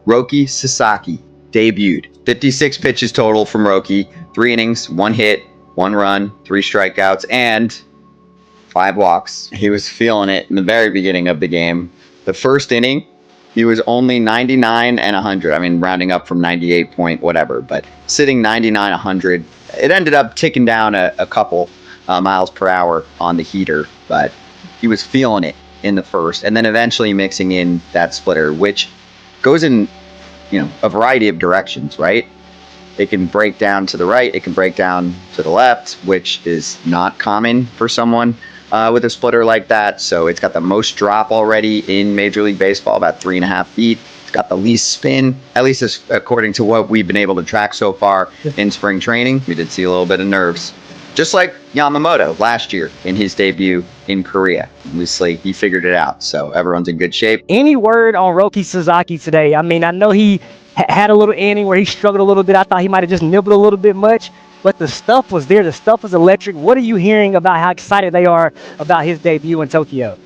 Roki Sasaki debuted. 56 pitches total from Roki, 3 innings, 1 hit, 1 run, 3 strikeouts, and 5 walks. He was feeling it in the very beginning of the game. The first inning, he was only 99 and 100. I mean, rounding up from 98 point whatever, but sitting 99, 100. It ended up ticking down a couple miles per hour on the heater, but he was feeling it in the first, and then eventually mixing in that splitter, which goes in, a variety of directions, right? It can break down to the right, it can break down to the left, which is not common for someone with a splitter like that. So it's got the most drop already in Major League Baseball, about 3.5 feet. It's got the least spin, at least according to what we've been able to track so far in spring training. We did see a little bit of nerves, just like Yamamoto last year in his debut in Korea. Obviously, he figured it out, so everyone's in good shape. Any word on Roki Sasaki today? I mean, I know he had a little inning where he struggled a little bit. I thought he might have just nibbled a little bit much, but the stuff was there. The stuff was electric. What are you hearing about how excited they are about his debut in Tokyo?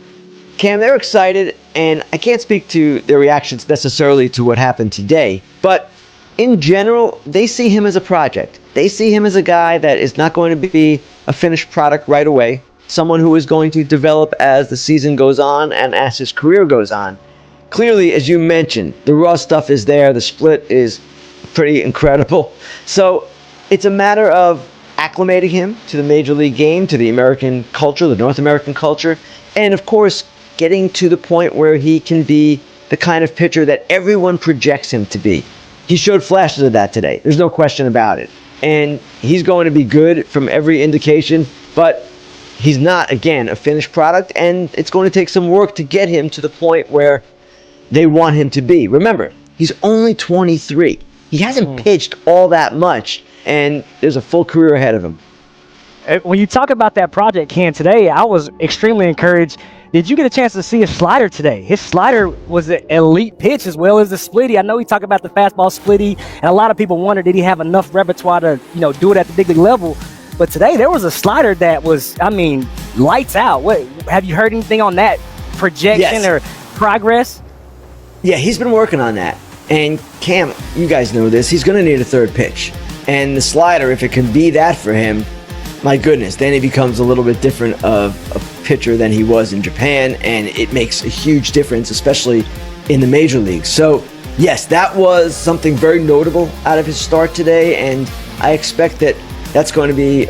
Cam, they're excited, and I can't speak to their reactions necessarily to what happened today, but in general, they see him as a project. They see him as a guy that is not going to be a finished product right away, someone who is going to develop as the season goes on and as his career goes on. Clearly, as you mentioned, the raw stuff is there. The split is pretty incredible. So it's a matter of acclimating him to the Major League game, to the American culture, the North American culture, and of course, getting to the point where he can be the kind of pitcher that everyone projects him to be. He showed flashes of that today. There's no question about it. And he's going to be good from every indication, but he's not, again, a finished product, and it's going to take some work to get him to the point where they want him to be. Remember, he's only 23. He hasn't pitched all that much, and there's a full career ahead of him. When you talk about that project, Ken, today, I was extremely encouraged. Did you get a chance to see his slider today? His slider was an elite pitch as well as the splitty. I know he talked about the fastball splitty, and a lot of people wondered, did he have enough repertoire to, do it at the big league level? But today there was a slider that was, lights out. What have you heard anything on that projection or progress? Yeah, he's been working on that. And Cam, you guys know this, he's going to need a third pitch. And the slider, if it can be that for him, my goodness, then he becomes a little bit different of a pitcher than he was in Japan, and it makes a huge difference, especially in the major leagues. So, yes, that was something very notable out of his start today, and I expect that that's going to be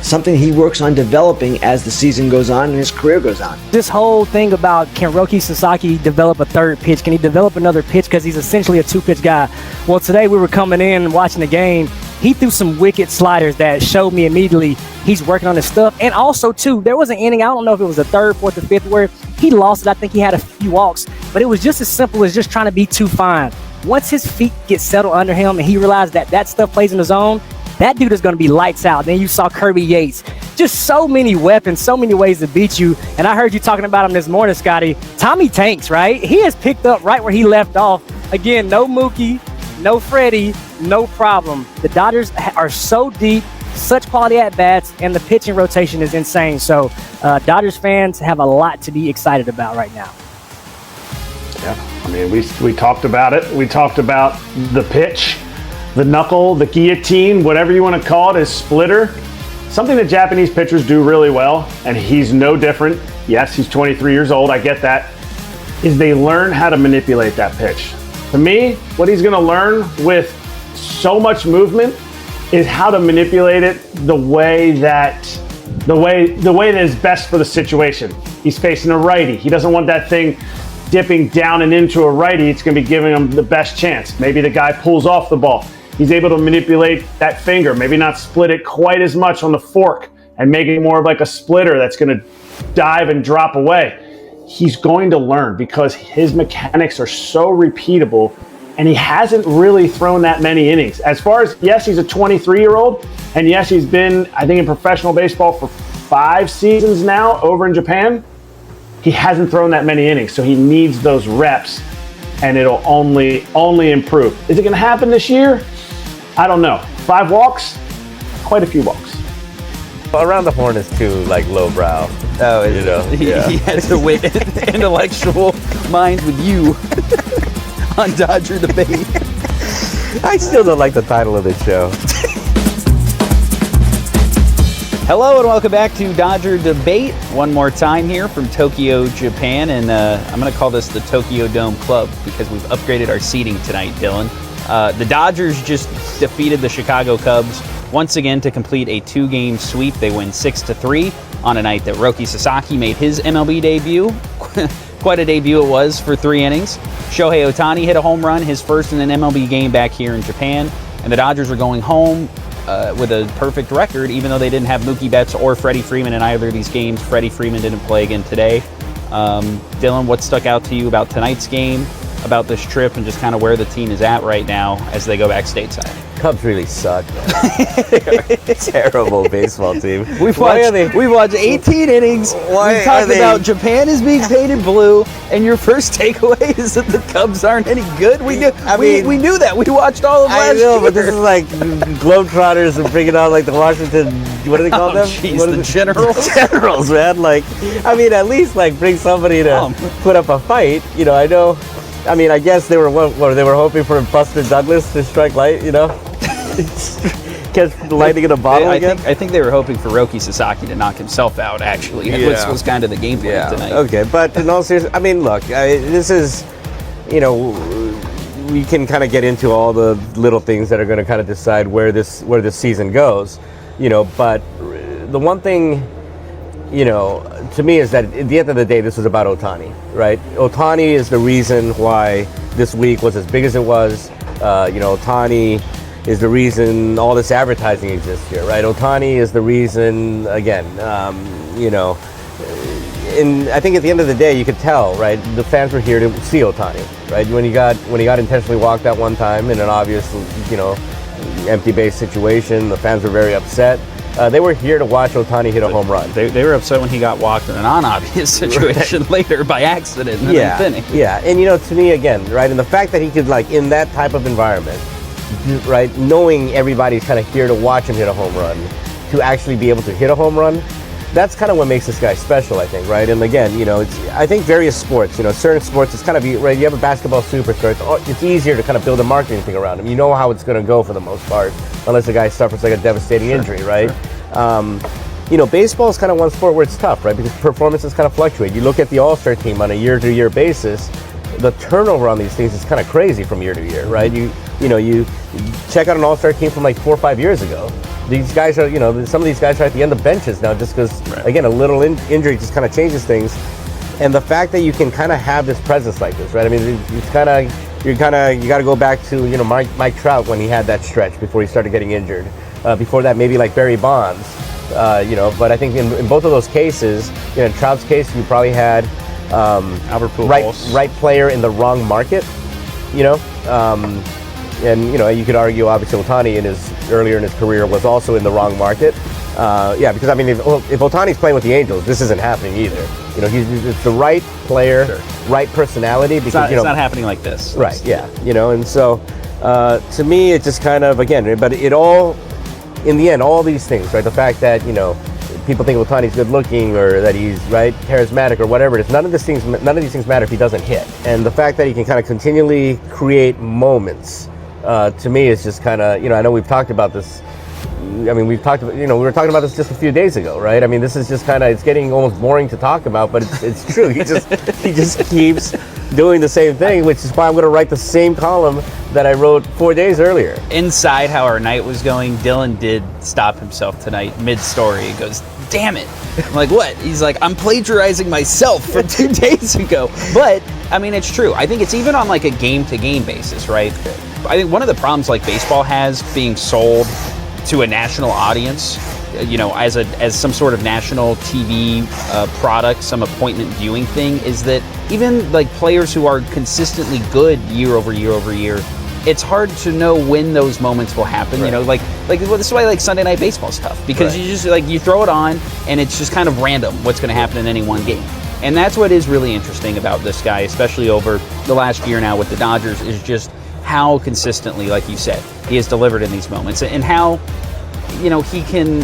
something he works on developing as the season goes on and his career goes on. This whole thing about, can Roki Sasaki develop a third pitch? Can he develop another pitch? Because he's essentially a two-pitch guy. Well, today we were coming in and watching the game. He threw some wicked sliders that showed me immediately he's working on his stuff. And also, too, there was an inning, I don't know if it was the third, fourth, or fifth, where he lost it. I think he had a few walks, but it was just as simple as just trying to be too fine. Once his feet get settled under him and he realized that that stuff plays in the zone, that dude is going to be lights out. Then you saw Kirby Yates. Just so many weapons, so many ways to beat you. And I heard you talking about him this morning, Scotty. Tommy Tanks, right? He has picked up right where he left off. Again, no Mookie, no Freddie, no problem. The Dodgers are so deep, such quality at-bats, and the pitching rotation is insane. So Dodgers fans have a lot to be excited about right now. Yeah, I mean, we talked about it. We talked about the pitch, the knuckle, the guillotine, whatever you want to call it, his splitter. Something that Japanese pitchers do really well, and he's no different. Yes, he's 23 years old, I get that, is they learn how to manipulate that pitch. To me, what he's going to learn with so much movement is how to manipulate it the way that is best for the situation. He's facing a righty. He doesn't want that thing dipping down and into a righty. It's going to be giving him the best chance. Maybe the guy pulls off the ball. He's able to manipulate that finger, maybe not split it quite as much on the fork and make it more of like a splitter that's going to dive and drop away. He's going to learn because his mechanics are so repeatable, and he hasn't really thrown that many innings. As far as, yes, he's a 23-year-old, and yes, he's been, I think, in professional baseball for 5 seasons now over in Japan. He hasn't thrown that many innings, so he needs those reps, and it'll only improve. Is it going to happen this year? I don't know. 5 walks? Quite a few walks. Around the horn is too lowbrow. Oh, yeah. He has to wait intellectual minds with you on Dodger Debate. I still don't like the title of this show. Hello and welcome back to Dodger Debate. One more time here from Tokyo, Japan, and I'm going to call this the Tokyo Dome Club because we've upgraded our seating tonight, Dylan. The Dodgers just defeated the Chicago Cubs once again to complete a 2-game sweep. They win 6-3 on a night that Roki Sasaki made his MLB debut. Quite a debut it was for 3 innings. Shohei Ohtani hit a home run, his first in an MLB game back here in Japan, and the Dodgers are going home with a perfect record, even though they didn't have Mookie Betts or Freddie Freeman in either of these games. Freddie Freeman didn't play again today. Dylan, what stuck out to you about tonight's game, about this trip, and just kind of where the team is at right now as they go back stateside? Cubs really suck. Terrible baseball team. We've watched 18 innings. We've talked about Japan is being painted blue, and your first takeaway is that the Cubs aren't any good. We knew that. We watched all of last year. But this is like Globetrotters and bringing on like the Washington. What do they call them? Jeez, the Generals. Generals, man. Like, I mean, at least like bring somebody to put up a fight. You know, I know. I mean, I guess they were they were hoping for Buster Douglas to strike light. You know. Catch the lightning in a bottle again? I think they were hoping for Roki Sasaki to knock himself out, actually. That was kind of the game plan tonight. Okay, but in all seriousness, I mean, look, this is, you know, we can kind of get into all the little things that are going to kind of decide where this season goes, you know, but the one thing, you know, to me is that at the end of the day, this was about Ohtani, right? Ohtani is the reason why this week was as big as it was. You know, Ohtani is the reason all this advertising exists here, right? Ohtani is the reason, again, you know, and I think at the end of the day, you could tell, right? The fans were here to see Ohtani, right? When he got intentionally walked that one time in an obvious, you know, empty base situation, the fans were very upset. They were here to watch Ohtani hit a home run. They were upset when he got walked in a non-obvious situation later by accident in the ninth inning. Yeah, and you know, to me, again, right, and the fact that he could, like, in that type of environment, right, knowing everybody's kind of here to watch him hit a home run, to actually be able to hit a home run, that's kind of what makes this guy special, I think, right? And again, you know, I think various sports, you know, certain sports, it's kind of, right, you have a basketball superstar, it's easier to kind of build a marketing thing around him. You know how it's going to go for the most part, unless the guy suffers like a devastating injury, right? You know, baseball is kind of one sport where it's tough, right? Because performances kind of fluctuate. You look at the All-Star team on a year-to-year basis, the turnover on these things is kind of crazy from year to year, right? You check out an All-Star team from like 4 or 5 years ago. These guys are, you know, some of these guys are at the end of benches now just because, again, a little injury just kind of changes things. And the fact that you can kind of have this presence like this, right? I mean, it's kind of, you got to go back to, you know, Mike Trout when he had that stretch before he started getting injured. Before that, maybe like Barry Bonds, you know, but I think in both of those cases, you know, in Trout's case, you probably had Albert Pujols. right player in the wrong market, you know, and you know, you could argue obviously Ohtani earlier in his career was also in the wrong market. Yeah, because I mean, if Ohtani's playing with the Angels, this isn't happening either. You know, it's the right player, right personality. Because it's not happening like this. Right. Yeah. You know, and so to me, it just kind of, again, but it all, in the end, all these things, right? The fact that, you know, people think Ohtani's good looking or that he's, right, charismatic or whatever it is. None of these things matter if he doesn't hit. And the fact that he can kind of continually create moments, to me, is just kind of, you know, I know we've talked about this. I mean, we were talking about this just a few days ago, right? I mean, this is just kind of, it's getting almost boring to talk about, but it's true. He just keeps doing the same thing, which is why I'm going to write the same column that I wrote 4 days earlier. Inside how our night was going, Dylan did stop himself tonight mid-story. He goes, damn it. I'm like, what? He's like, I'm plagiarizing myself from 2 days ago. But, I mean, it's true. I think it's even on like a game-to-game basis, right? I think one of the problems like baseball has being sold to a national audience, you know, as some sort of national TV product, some appointment viewing thing, is that even like players who are consistently good year over year over year, it's hard to know when those moments will happen. Right. You know, like well, this is why like Sunday Night Baseball is tough, because you just like, you throw it on and it's just kind of random what's going to happen in any one game. And that's what is really interesting about this guy, especially over the last year now with the Dodgers, is just how consistently, like you said, he has delivered in these moments, and how, you know, he can,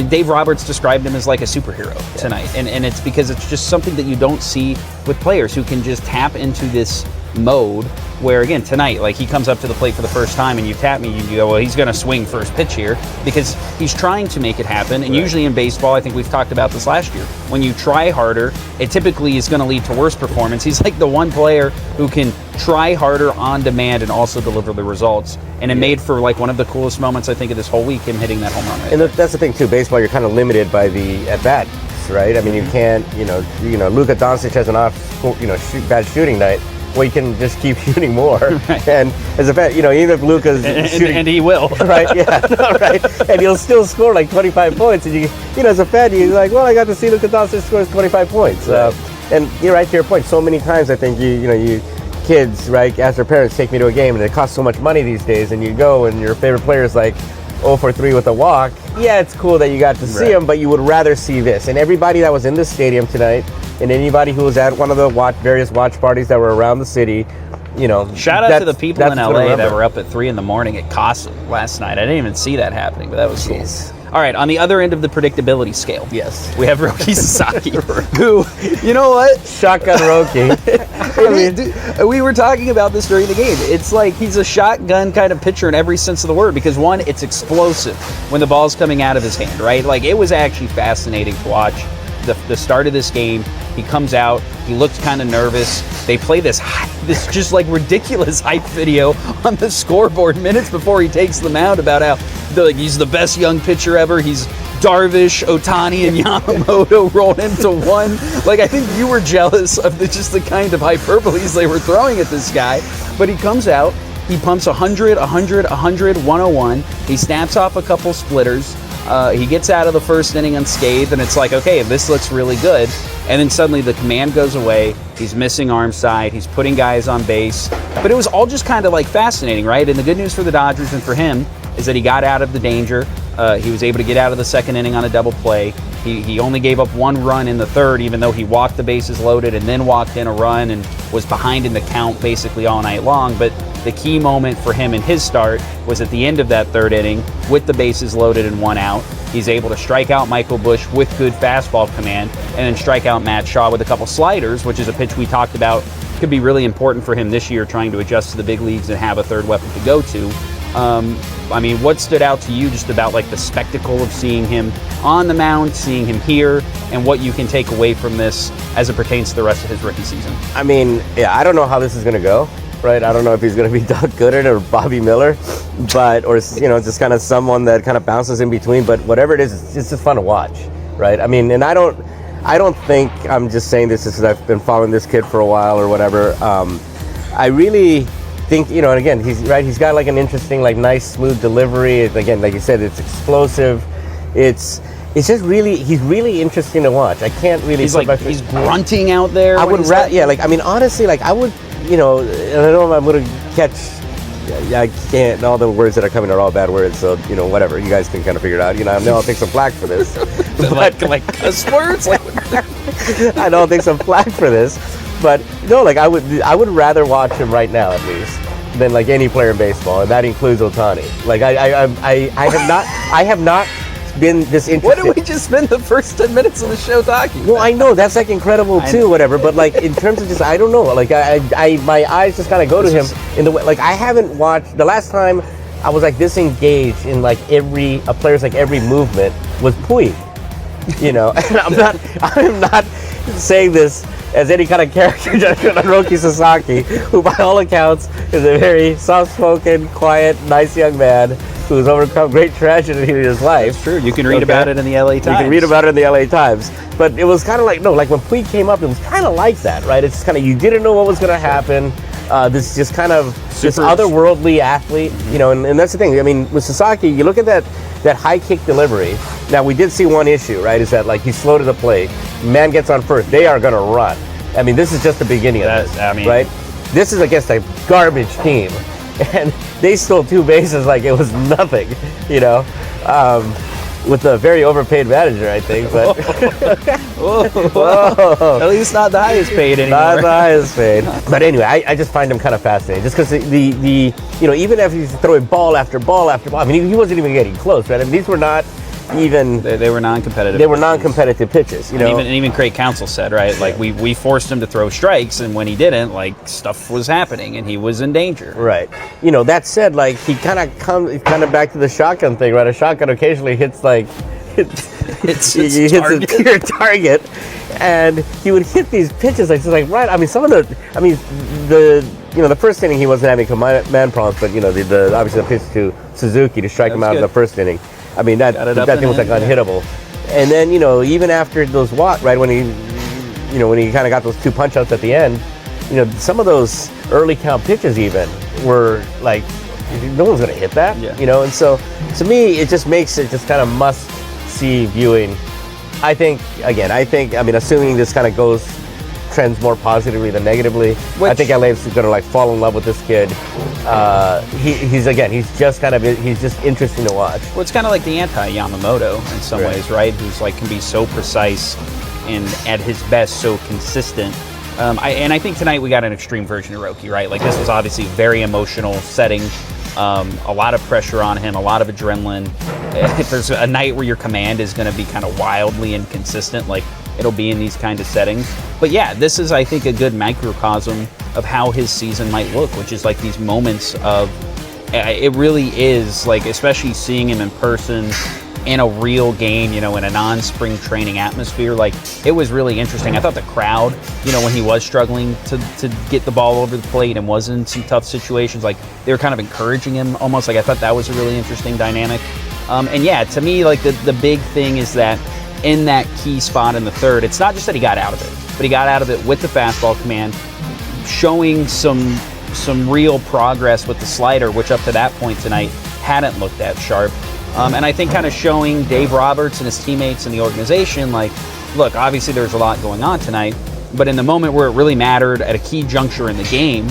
Dave Roberts described him as like a superhero tonight. And it's because it's just something that you don't see with players who can just tap into this mode Where again tonight, like he comes up to the plate for the first time and you tap me, you go, well, he's going to swing first pitch here because he's trying to make it happen. And usually in baseball, I think we've talked about this last year, when you try harder, it typically is going to lead to worse performance. He's like the one player who can try harder on demand and also deliver the results. And it made for like one of the coolest moments I think of this whole week, him hitting that home run. Right and that's the thing too. Baseball, you're kind of limited by the at bat, right? I mean, you can't, Luka Doncic has an bad shooting night. Well, you can just keep shooting more, right. And as a fact, even if Luka's shooting, and he will, right? Yeah, right. And he'll still score like 25 points, and as a fan, you're like, well, I got to see Luka Doncic score 25 points, right. And you're right to your point. So many times, I think you kids, right, ask their parents, take me to a game, and it costs so much money these days, and you go, and your favorite player is like 0 for 3 with a walk. Yeah, it's cool that you got to see him, but you would rather see this. And everybody that was in the stadium tonight, and anybody who was at one of the various watch parties that were around the city, shout out to the people in LA that were up at 3 a.m. at Casa last night. I didn't even see that happening, but that was cool. All right, on the other end of the predictability scale, yes, we have Roki Sasaki, who, you know what? Shotgun Roki. We were talking about this during the game. It's like he's a shotgun kind of pitcher in every sense of the word because, one, it's explosive when the ball's coming out of his hand, right? Like, it was actually fascinating to watch the start of this game. He comes out, he looks kind of nervous. They play this just like ridiculous hype video on the scoreboard minutes before he takes them out about how he's the best young pitcher ever. He's Darvish, Ohtani, and Yamamoto rolled into one. Like, I think you were jealous of the kind of hyperboles they were throwing at this guy. But he comes out, he pumps 100, 100, 100, 101. He snaps off a couple splitters. He gets out of the first inning unscathed, and it's like, okay, this looks really good. And then suddenly the command goes away. He's missing arm side. He's putting guys on base. But it was all just kind of like fascinating, right? And the good news for the Dodgers and for him is that he got out of the danger. He was able to get out of the second inning on a double play. He only gave up 1 run in the third, even though he walked the bases loaded and then walked in a run and was behind in the count basically all night long. But the key moment for him in his start was at the end of that third inning with the bases loaded and 1 out. He's able to strike out Michael Busch with good fastball command and then strike out Matt Shaw with a couple sliders, which is a pitch we talked about could be really important for him this year, trying to adjust to the big leagues and have a third weapon to go to. I mean, what stood out to you just about like the spectacle of seeing him on the mound, seeing him here, and what you can take away from this as it pertains to the rest of his rookie season? I mean, yeah, I don't know how this is going to go, right? I don't know if he's going to be Doug Gooden or Bobby Miller, or just kind of someone that kind of bounces in between. But whatever it is, it's just fun to watch, right? I mean, and I don't think I'm just saying this because I've been following this kid for a while or whatever. I really think, and again, he's right. He's got like an interesting, like nice, smooth delivery. Again, like you said, it's explosive. It's just really, he's really interesting to watch. I can't really. He's grunting out there. I would, honestly, like I would, and I know I'm going to catch. I can't. All the words that are coming are all bad words. So whatever. You guys can kind of figure it out. I know I'll take some flack for this. like cuss words. I know I'll take some flack for this. But no, like I would rather watch him right now at least than like any player in baseball, and that includes Ohtani. Like I have not been this interested. What did we just spend the first 10 minutes of the show talking about? Well, I know that's like incredible too, whatever. But like in terms of just, I don't know. Like my eyes just kind of go to him in the way. Like I haven't watched the last time I was like this engaged in like a player's like every movement was Puig. And I'm not saying this as any kind of character judgment on Roki Sasaki, who by all accounts is a very soft-spoken, quiet, nice young man who's overcome great tragedy in his life. That's true. You can read about it in the LA Times. You can read about it in the LA Times. But it was kind of like, like when Puig came up, it was kind of like that, right? It's kind of, you didn't know what was going to happen. This just kind of, this otherworldly athlete, and that's the thing. I mean, with Sasaki, you look at that high kick delivery. Now, we did see one issue, right? Is that like he's slow to the plate. Man gets on first. They are going to run. I mean, this is just the beginning of this, right? This is against a garbage team. And they stole 2 bases like it was nothing, with a very overpaid manager, I think. But whoa. At least not the highest paid anymore. Not the highest paid. But anyway, I just find him kind of fascinating, just because the even if he's throwing ball after ball after ball. I mean, he wasn't even getting close, right? I mean, these were not even They were non-competitive. they were non-competitive pitches. You know, And even Craig Counsell said, right, like we forced him to throw strikes, and when he didn't, like stuff was happening, and he was in danger. right. You know, that said, like he kind of back to the shotgun thing, right? A shotgun occasionally hits like It's he hits target. your target, and he would hit these pitches right. I mean, the first inning he wasn't having command problems, but the obviously the pitch to Suzuki to strike him out in the first inning. I mean that Got it up thing and was like in, yeah. unhittable. And then even after those right when he kind of got those 2 punch outs at the end, some of those early count pitches even were like no one's gonna hit that. Yeah. And so to me it just makes it just kind of must see viewing. I think assuming this kind of trends more positively than negatively, I think LA's gonna like fall in love with this kid. He's just interesting to watch. Well, it's kind of like the anti-Yamamoto in some Right. ways, right? Who's like can be so precise and at his best so consistent. I think tonight we got an extreme version of Roki, right? Like this was obviously a very emotional setting. A lot of pressure on him, a lot of adrenaline. If there's a night where your command is going to be kind of wildly inconsistent, like it'll be in these kind of settings. But yeah, this is, I think, a good microcosm of how his season might look, which is like these moments of, it really is like, especially seeing him in person in a real game, in a non-spring training atmosphere, like it was really interesting. I thought the crowd, when he was struggling to get the ball over the plate and was in some tough situations, like they were kind of encouraging him almost. Like I thought that was a really interesting dynamic. And yeah, to me, like the big thing is that in that key spot in the third, it's not just that he got out of it, but he got out of it with the fastball command, showing some real progress with the slider, which up to that point tonight hadn't looked that sharp. And I think kind of showing Dave Roberts and his teammates in the organization, like, look, obviously there's a lot going on tonight, but in the moment where it really mattered at a key juncture in the game,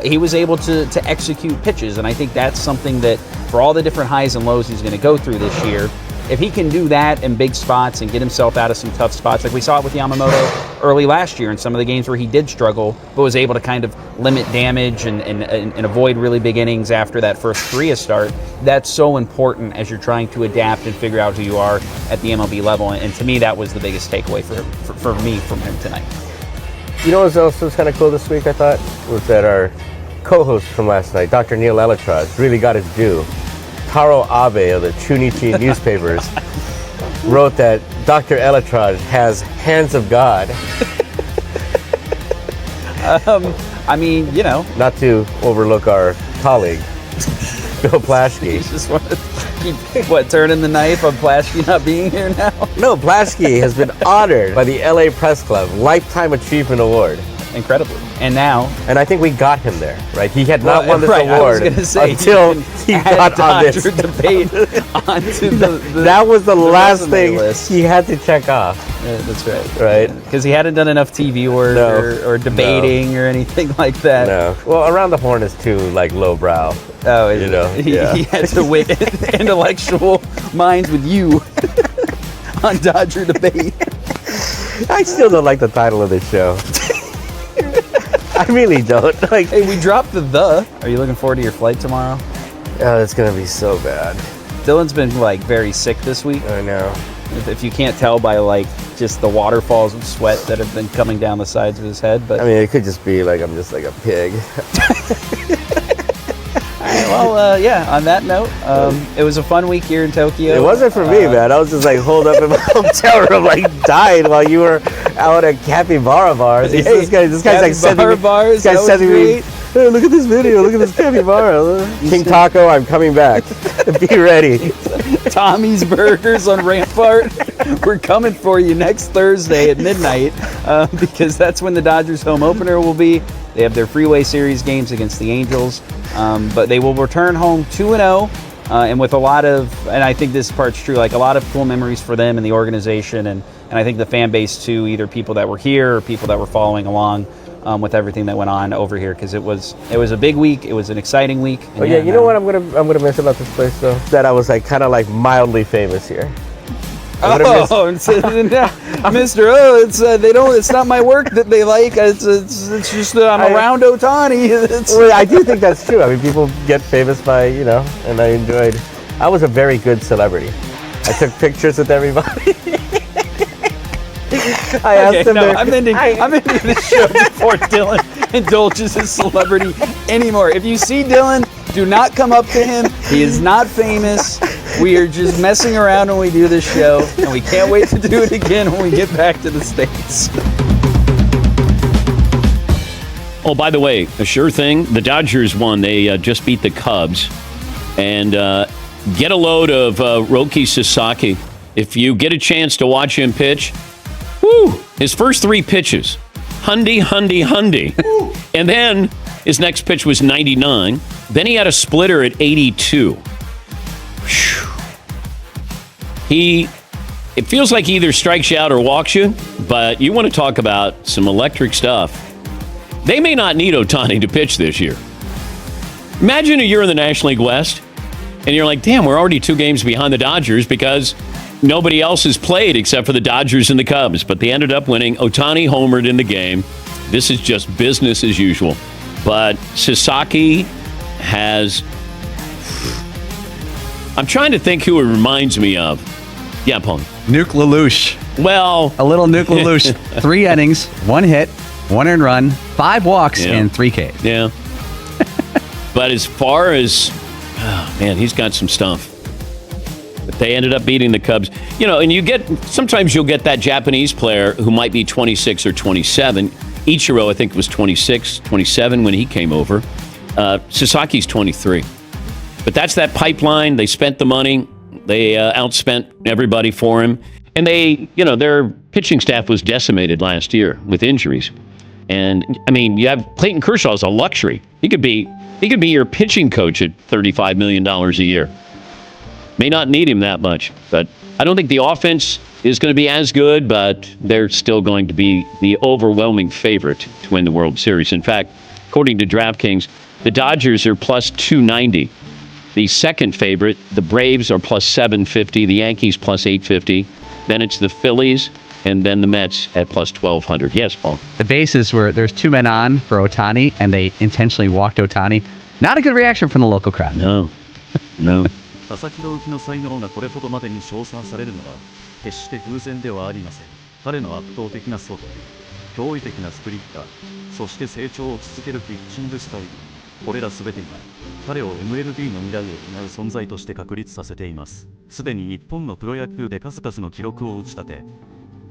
he was able to execute pitches. And I think that's something that for all the different highs and lows he's going to go through this year, if he can do that in big spots and get himself out of some tough spots, like we saw it with Yamamoto early last year in some of the games where he did struggle, but was able to kind of limit damage and avoid really big innings after that first Korea start, that's so important as you're trying to adapt and figure out who you are at the MLB level. And to me, that was the biggest takeaway for me from him tonight. You know what else was kind of cool this week, I thought? Was that our co-host from last night, Dr. Neil Elytraj, really got his due. Taro Abe of the Chunichi newspapers wrote that Dr. Elytraj has hands of God. I mean, Not to overlook our colleague, Bill Plaschke. you just want to keep, turning the knife on Plaschke not being here now? No, Plaschke has been honored by the LA Press Club Lifetime Achievement Award. Incredibly. And now, And I think we got him there, right? He had not won this right, I was award gonna say, until you he can got add on this. Dodger debate onto the That was the last resume thing list. he had to check off, Yeah, that's right. right? Because he hadn't done enough TV work No. or debating or anything like that. No. Well, Around the Horn is too, lowbrow. Oh, yeah. he had to win intellectual minds with you on Dodger debate. I still don't like the title of this show. I really don't. Like, Hey, we dropped the. Are you looking forward to your flight tomorrow? oh, it's gonna be so bad. Dylan's been very sick this week. I know. If you can't tell by just the waterfalls of sweat that have been coming down the sides of his head, but I mean, it could just be like I'm just like a pig. well, yeah. On that note, it was a fun week here in Tokyo. It wasn't for me, man. I was just holed up in my hotel room, dying while you were out at capybara bars. This guy's sending me. bars. This guy's sending me. Hey, look at this video. Look at this capybara. King Taco, I'm coming back. Be ready. Tommy's Burgers on Rampart. We're coming for you next Thursday at midnight because that's when the Dodgers home opener will be. They have their Freeway Series games against the Angels, but they will return home 2-0 and with a lot of, and I think this part's true, a lot of cool memories for them and the organization, and I think the fan base too, either people that were here or people that were following along with everything that went on over here, because it was a big week. It was an exciting week. Oh yeah, you know what I'm gonna miss about this place though? That I was kind of mildly famous here. Mr. It's it's not my work that they like. It's just I'm around Otani. Well, I do think that's true. I mean, people get famous by and I was a very good celebrity. I took pictures with everybody. I asked Okay, him. no, I'm ending this show before Dylan indulges his celebrity anymore. If you see Dylan, do not come up to him. He is not famous. We are just messing around when we do this show, and we can't wait to do it again when we get back to the States. Oh, by the way, a sure thing, the Dodgers won. They just beat the Cubs. And get a load of Roki Sasaki. If you get a chance to watch him pitch, woo, his first 3 pitches, hundy. And then his next pitch was 99. Then he had a splitter at 82. It feels like he either strikes you out or walks you, but you want to talk about some electric stuff. They may not need Ohtani to pitch this year. Imagine a year in the National League West, and you're like, damn, we're already 2 games behind the Dodgers because nobody else has played except for the Dodgers and the Cubs. But they ended up winning. Ohtani homered in the game. This is just business as usual. But Sasaki has... I'm trying to think who it reminds me of. Yeah, Pong. Nuke Lelouch. Well... A little Nuke Lelouch. 3 innings, 1 hit, 1 earned run, 5 walks, and 3 Ks. Yeah. But as far as... Oh, man, he's got some stuff. But they ended up beating the Cubs. You know, and sometimes you'll get that Japanese player who might be 26 or 27. Ichiro, I think, was 26, 27 when he came over. Sasaki's 23. But that's that pipeline. They spent the money. They outspent everybody for him. And their pitching staff was decimated last year with injuries. And, I mean, you have Clayton Kershaw as a luxury. He could be your pitching coach at $35 million a year. May not need him that much, but I don't think the offense is going to be as good, but they're still going to be the overwhelming favorite to win the World Series. In fact, according to DraftKings, the Dodgers are plus 290. The second favorite, the Braves, are plus 750. The Yankees plus 850. Then it's the Phillies, and then the Mets at plus 1,200. Yes, Paul. The bases were there's 2 men on for Ohtani, and they intentionally walked Ohtani. Not a good reaction from the local crowd. No. 佐々木朗希の才能がこれほどまでに称賛されるのは決して偶然ではありません。彼の圧倒的な速度、驚異的なスプリッター、そして成長を続けるピッチングスタイル、これら全てが彼を MLB の未来を担う存在として確立させています。すでに日本のプロ野球で数々の記録を打ち立て、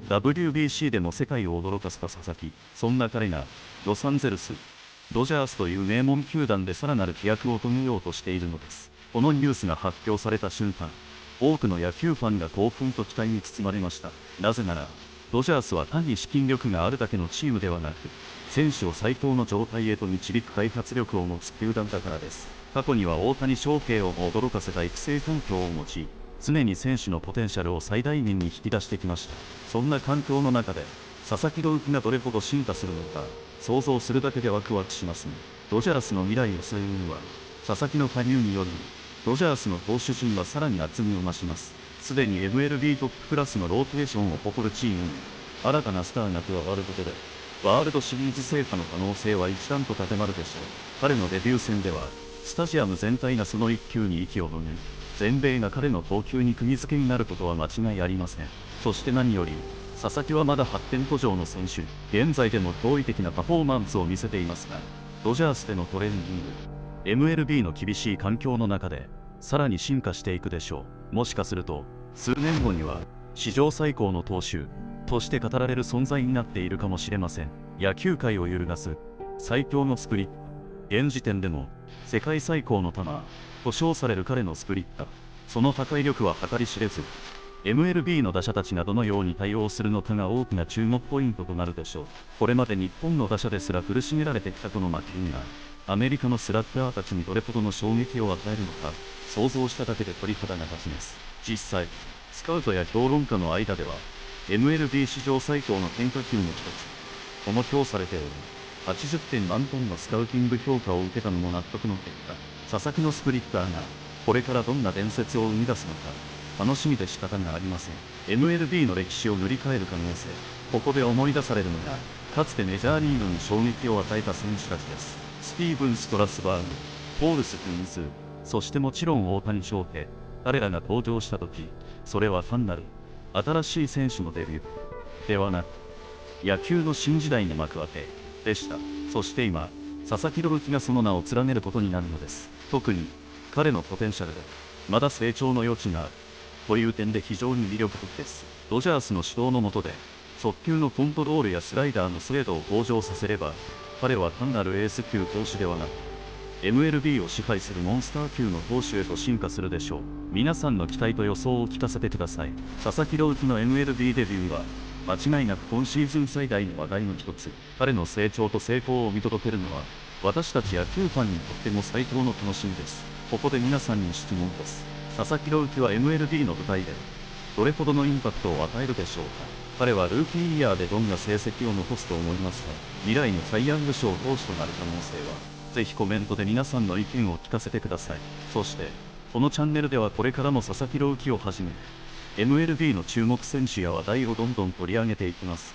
WBC でも世界を驚かせた佐々木。そんな彼がロサンゼルス、ドジャースという名門球団でさらなる飛躍を遂げようとしているのです。このニュースが発表された瞬間、多くの野球ファンが興奮と期待に包まれました。なぜなら、ドジャースは単に資金力があるだけのチームではなく、選手を最高の状態へと導く開発力を持つ球団だからです。過去には大谷翔平を驚かせた育成環境を持ち、常に選手のポテンシャルを最大限に引き出してきました。そんな環境の中で、佐々木朗希がどれほど進化するのか、想像するだけでワクワクしますね。ドジャースの未来を背負うには、佐々木の加入により、ドジャースの投手陣はさらに厚みを増します。すでに MLB トップクラスのローテーションを誇るチームに、新たなスターが加わることで、ワールドシリーズ制覇の可能性は一段と高まるでしょう。彼のデビュー戦では、スタジアム全体がその一球に息をのみ、全米が彼の投球に釘付けになることは間違いありません。そして何より、佐々木はまだ発展途上の選手、現在でも驚異的なパフォーマンスを見せていますが、ドジャースでのトレーニング、MLB の厳しい環境の中で、さらに進化していくでしょう。もしかすると、数年後には、史上最高の投手として語られる存在になっているかもしれません。野球界を揺るがす最強のスプリッター。現時点でも世界最高の球と称される彼のスプリッター。その破壊力は計り知れず、MLB の打者たちがどのように対応するのかが大きな注目ポイントとなるでしょう。これまで日本の打者ですら苦しめられてきたこのマキンが、アメリカのスラッガーたちにどれほどの衝撃を与えるのか、想像しただけで鳥肌が立ちます。実際、スカウトや評論家の間では、MLB 史上最高の変化球の一つとも評されており、80点満点のスカウティング評価を受けたのも納得の結果、佐々木のスプリッターが、これからどんな伝説を生み出すのか、楽しみで仕方がありません。MLB の歴史を塗り替える可能性、ここで思い出されるのが、かつてメジャーリーグに衝撃を与えた選手たちです。スティーブン・ストラスバーグ、ポールス・クインズ、そしてもちろん大谷翔平。彼らが登場した時、それは単なる新しい選手のデビューではなく、野球の新時代の幕開けでした。そして今、佐々木朗希がその名を連ねることになるのです。特に彼のポテンシャルでまだ成長の余地があるという点で非常に魅力的です。ドジャースの指導の下で速球のコントロールやスライダーの精度を向上させれば、彼は単なるエース級投手ではなく MLB を支配するモンスター級の投手へと進化するでしょう。皆さんの期待と予想を聞かせてください。佐々木朗希の MLB デビューは間違いなく今シーズン最大の話題の一つ。彼の成長と成功を見届けるのは私たち野球ファンにとっても最高の楽しみです。ここで皆さんに質問です。佐々木朗希は MLB の舞台でどれほどのインパクトを与えるでしょうか。彼はルーキーイヤーでどんな成績を残すと思いますか。未来のサイ・ヤング賞投手となる可能性は。ぜひコメントで皆さんの意見を聞かせてください。そしてこのチャンネルではこれからも佐々木朗希をはじめ MLB の注目選手や話題をどんどん取り上げていきます。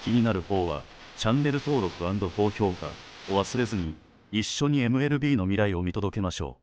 気になる方はチャンネル登録&高評価を忘れずに、一緒に MLB の未来を見届けましょう。